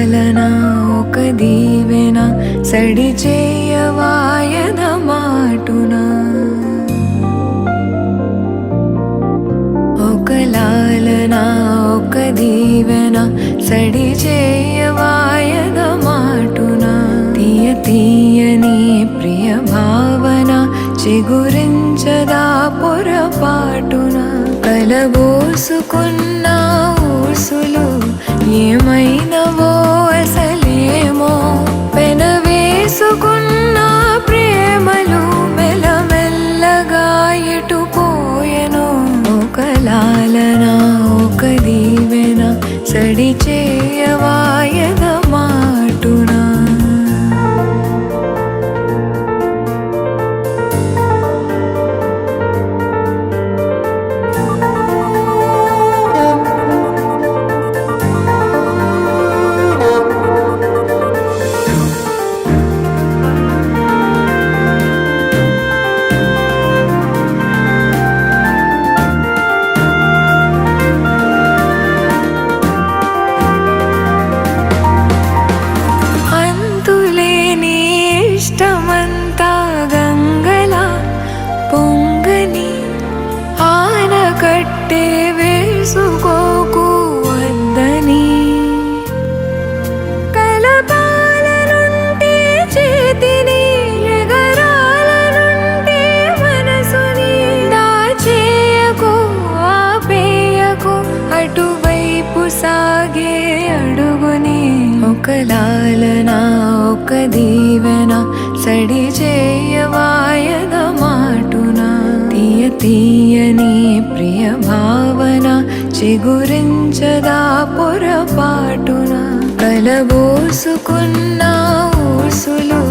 లాలన ఒక దీవెన సడి చేయవాయన మాటున ఒక లాలన ఒక దీవెన సడి చేయవాయన మాటున తీయ తీయని ప్రియ భావన చిగురించదా పొరపాటున కలబోసుకున్న ఊసులు ఏమైనవో అసలేమో పెనవేసుకున్న ప్రేమలు మెల్లమెల్లగా ఎటుపోయెను ఒక లాలన ఒక దీవెన సడి చేయవాయన మాటున ఇష్టమంతా గంగలా పొంగని ఆనకట్టే వేసుకోకు వద్దని కలపాలనుంటే చేతిని ఎగరాలనుంటే మనసుని దాచేయకు ఆపేయకు అటువైపు సాగే అడుగుని ఒక లాలన ఒక దీవెన సడి చేయవాయన మాటున తీయ తీయని ప్రియ భావన చిగురించదా పొరపాటున కలబోసుకున్న ఊసులు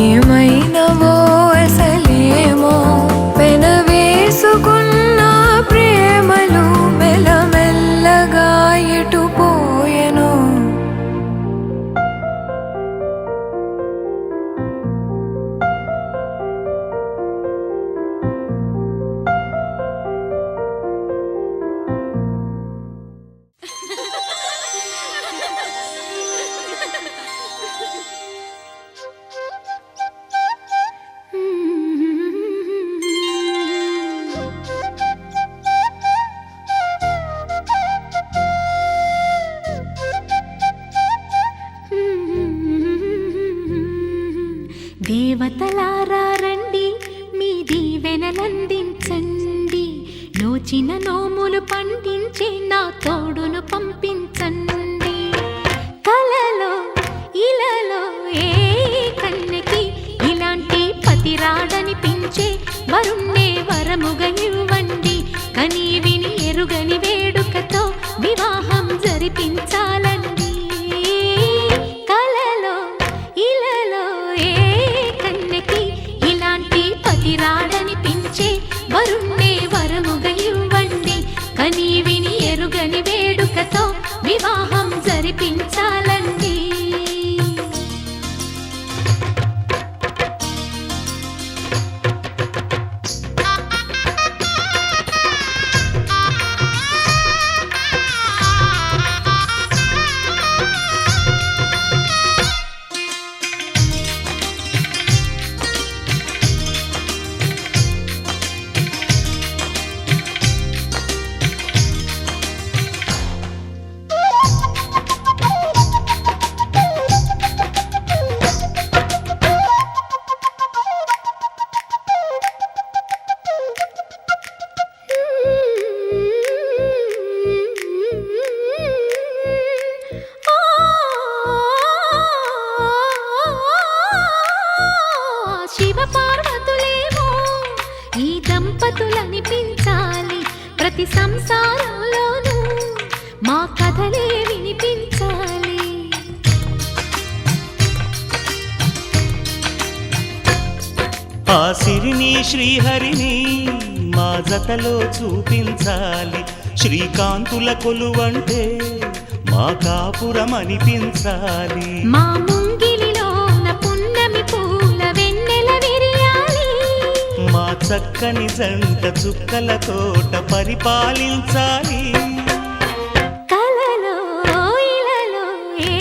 ఏమైనవో అసలేమో పెనవేసుకున్న ప్రేమలు మెల్లమెల్లగా ఎటుపోయెను దేవతలారా రండి మీ దీవెనలందించండి నోచిన నోములు పండించే నా తోడును పంపించండి కలలో ఇలలో ఏ కన్నెకి ఇలాంటి పతి రాడనిపించే వరుణ్ణే వరముగా ఇవ్వండి కని విని ఎరుగని వేడుకతో వివాహం జరిపించాలండి కలలో ఇలలో రాడనిపించే వరుణ్ణే వరముగా ఇవ్వండి కని విని ఎరుగని వేడుకతో వివాహం జరిపించాలండి శివపార్వతులేమో ఈ దంపతులనిపించాలి ప్రతి సంసారంలోనూ మా కథలే వినిపించాలి ఆ సిరిని శ్రీహరిని మా జతలో చూపించాలి శ్రీకాంతుల కొలువంటే మా కాపురం అనిపించాలి మా ముంగిలిలోన పున్నమి పూల వెన్నెల విరియాలి మా చక్కని జంట చుక్కల తోట పరిపాలించాలి కలలో ఇలలో ఏ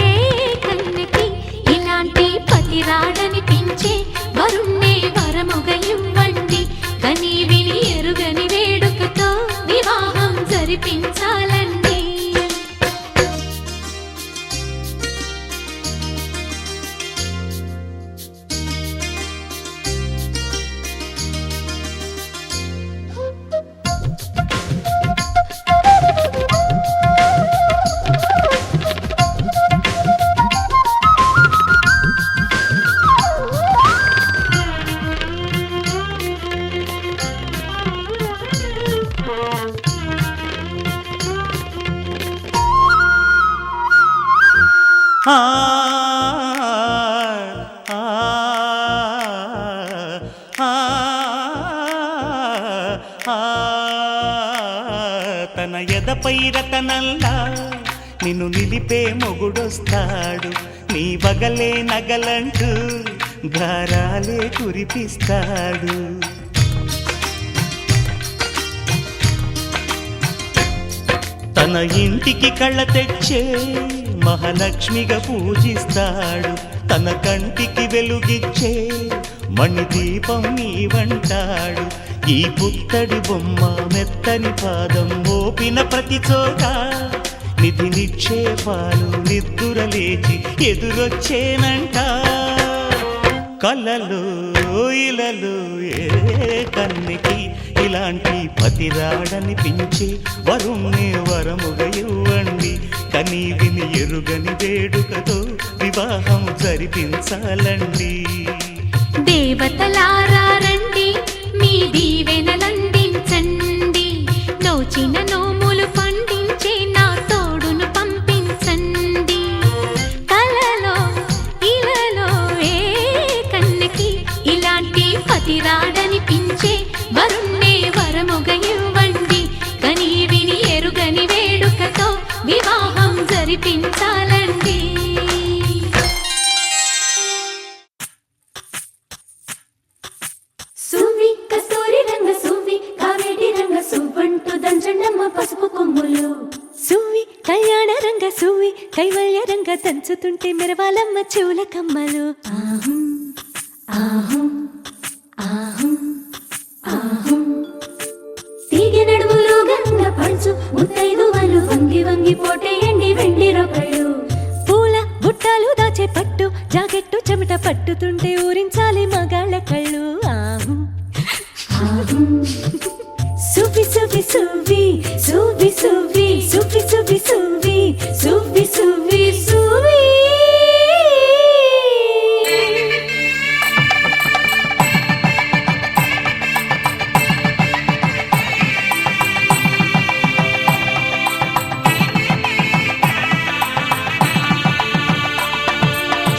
తన ఎదపై రతనల్లా నిన్ను నిలిపే మొగుడొస్తాడు నీ బగలే నగలంటూ గారాలే కురిపిస్తాడు తన ఇంటికి కళ్ళ తెచ్చే మహాలక్ష్మిగా పూజిస్తాడు తన కంటికి వెలుగిచ్చే మణిదీపం నీవంటాడు ఈ పుత్తడి బొమ్మ మెత్తని పాదం మోపిన ప్రతి చోట నిధి నిక్షేపాలు నిద్దురలేచి ఎదురొచ్చేనంట కళ్ళలో ఇలలో ఏ కన్నికి ఇలాంటి పతిరాడనిపించి వరుణ్ణి వరముగా ఇవ్వండి కనీ విని ఎరుగని వేడుకతో వివాహం జరిపించాలండి దేవతలారా రండి మీ దీవెనలందించండి నోచిన నోములు పండించే నా తోడును పంపించండి కలలో ఇలలో ఏ కన్నకి ఇలాంటి పతిరాడనిపించే వరుణ్ణే వరముగా ఇవ్వండి కనీ విని ఎరుగని వేడుకతో వివాహం జరిపించాలండి సువ్వి కస్తూరి రంగ సువ్వి కావేటి రంగ సువ్వంటూ దంచండమ్మ పసుపు కొమ్ములు సువ్వి కళ్యాణ రంగ సువ్వి కైవల్య రంగ దంచుతుంటే మెరవాలమ్మ చెవుల కమ్మలు ఆహం ఆహం ఆహం ఆహం తీగ నడుములు గంగ పంచు ముత్తైదువలు వంగి వంగి పోటేయండి వెండి రొకళ్ళు పూల బుట్టాలు దాచే పట్టు జాకెట్టు చెమట పట్టుతుంటే ఊరించాలి మగాళ్ళ కళ్ళు ఆహు ఆహం సువ్వి సువ్వి సువ్వి సువ్వి సువ్వి సువ్వి సువ్వి సువ్వి సువ్వి సువ్వి సువ్వి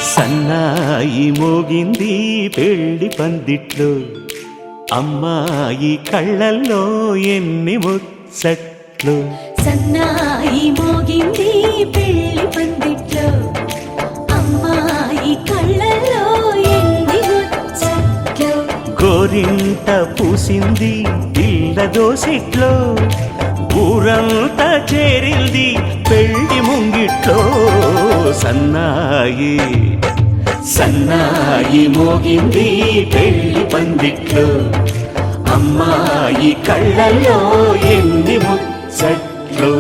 సన్నాయి మోగింది పెళ్లి పందిట్లో అమ్మాయి కళ్ళల్లో ఎన్ని ముచ్చట్లు సన్నాయి మోగింది పెళ్లి పందిట్లో అమ్మాయి కళ్ళల్లో ఎన్ని ముచ్చట్లు గోరింట పూసింది ఇళ్ళ దోసిట్లో ఊరంతా చేరింది పెళ్లి ముంగిట్లో సన్నాయి సన్నాయి మోగింది పెళ్లి పందిట్లో అమ్మాయి కళ్ళల్లో ఎన్ని ముచ్చట్లు